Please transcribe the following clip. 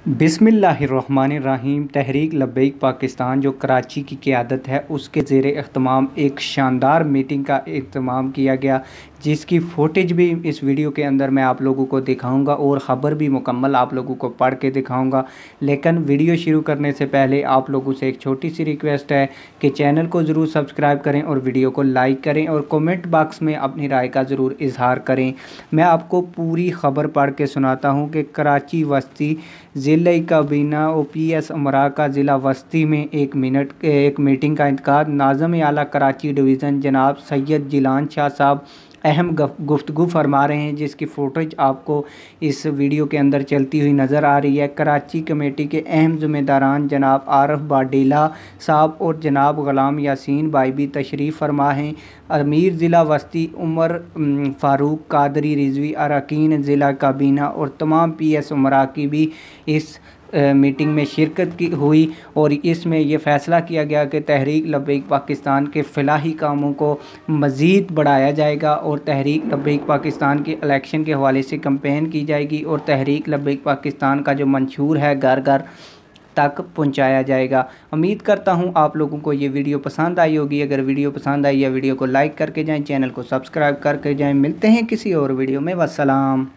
बिस्मिल्लाहिर्रहमानिर्रहीम। तहरीक लब्बैक पाकिस्तान जो कराची की क़यादत है उसके ज़ेर एहतमाम एक शानदार मीटिंग का एहतमाम किया गया, जिसकी फ़ुटेज भी इस वीडियो के अंदर मैं आप लोगों को दिखाऊंगा और ख़बर भी मुकम्मल आप लोगों को पढ़ के दिखाऊंगा। लेकिन वीडियो शुरू करने से पहले आप लोगों से एक छोटी सी रिक्वेस्ट है कि चैनल को ज़रूर सब्सक्राइब करें और वीडियो को लाइक करें और कमेंट बॉक्स में अपनी राय का ज़रूर इजहार करें। मैं आपको पूरी ख़बर पढ़ के सुनाता हूँ कि कराची वस्ती ज़िला काबीना OPS उमरा का ज़िला वस्ती में एक मीटिंग का इनका नाज़िम आला कराची डिवीज़न जनाब सैयद जिलान शाह साहब अहम गुफ्तगू फरमा रहे हैं, जिसकी फ़ोटेज आपको इस वीडियो के अंदर चलती हुई नज़र आ रही है। कराची कमेटी के अहम ज़िम्मेदारान जनाब आरफ बाडेला साहब और जनाब ग़ुलाम यासीन भाई भी तशरीफ़ फरमा हैं। अमीर ज़िला वस्ती उमर फ़ारूक कादरी रिजवी अरकान ज़िला काबीना और तमाम PS उमरा की भी इस मीटिंग में शिरकत की हुई और इसमें यह फ़ैसला किया गया कि तहरीक लब्बैक पाकिस्तान के फ़लाही कामों को मज़ीद बढ़ाया जाएगा और तहरीक लब्बैक पाकिस्तान के इलेक्शन के हवाले से कैंपेन की जाएगी और तहरीक लब्बैक पाकिस्तान का जो मंशूर है घर घर तक पहुंचाया जाएगा। उम्मीद करता हूं आप लोगों को ये वीडियो पसंद आई होगी। अगर वीडियो पसंद आई या वीडियो को लाइक करके जाएं, चैनल को सब्सक्राइब करके जाएं। मिलते हैं किसी और वीडियो में। वस्सलाम।